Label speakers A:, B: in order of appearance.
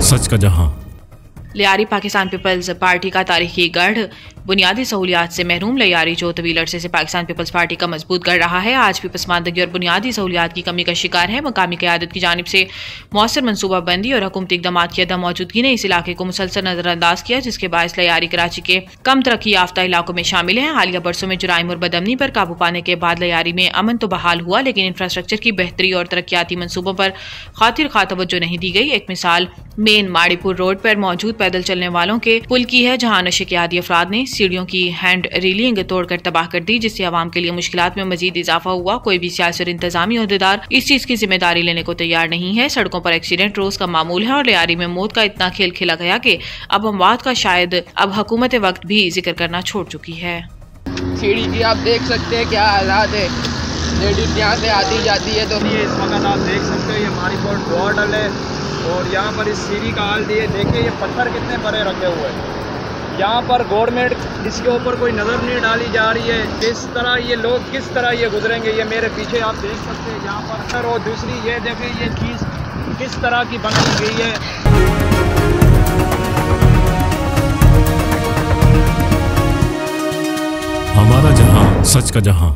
A: सच का जहां।
B: Lyari Pakistan peoples party का तारीखी गढ़ बुनियादी सहूलियात से महरूम लियारी जो तवील अरसे से पाकिस्तान पीपल्स पार्टी का मजबूत गढ़ रहा है, आज भी पसमानदगी और बुनियादी सहूलियात की कमी का शिकार है। मकामी क़यादत की जानिब से मौसर मनसूबाबंदी और हुकूमती इक़दामात की अदम मौजूदगी ने इस इलाके को मुसलसल नजरअंदाज किया, जिसके बायस लियारी कराची के कम तरक्की याफ्ता इलाकों में शामिल है। हालिया बरसों में जुराइम और बदअमनी पर काबू पाने के बाद लियारी में अमन तो बहाल हुआ, लेकिन इंफ्रास्ट्रक्चर की बेहतरी और तरक्याती मनसूबों पर खातिर खा तवज्जो नहीं दी गई। एक मिसाल मेन माड़ीपुर रोड पर मौजूद पैदल चलने वालों के पुल की है, जहां नशे के आदी अफराद ने सीढ़ियों की हैंड रीलिंग तोड़कर तबाह कर दी, जिससे आवाम के लिए मुश्किलात में मजीद इजाफा हुआ। कोई भी सियासी और इंतजामी ओहदेदार इस चीज की जिम्मेदारी लेने को तैयार नहीं है। सड़कों पर एक्सीडेंट रोज का मामूल है और लियारी में मौत का इतना खेल खेला गया कि अब अमवात का शायद अब हुकूमत वक्त भी जिक्र करना छोड़ चुकी है।
C: सीढ़ी की आप देख सकते हैं क्या हालात है, लेडीज यहाँ से आती जाती है। तो
D: ये इस वक्त आप देख सकते हैं, ये हमारी बोर्ड बॉर्डर है और यहाँ पर इस सीढ़ी का हाल दिए देखिए, ये पत्थर कितने बड़े रखे हुए हैं। यहाँ पर गवर्नमेंट इसके ऊपर कोई नज़र नहीं डाली जा रही है। इस तरह ये लोग किस तरह ये गुजरेंगे, ये मेरे पीछे आप देख सकते हैं यहाँ पर। और दूसरी ये देखें, ये चीज़ किस तरह की बनाई गई है।
A: हमारा जहां, सच का जहां।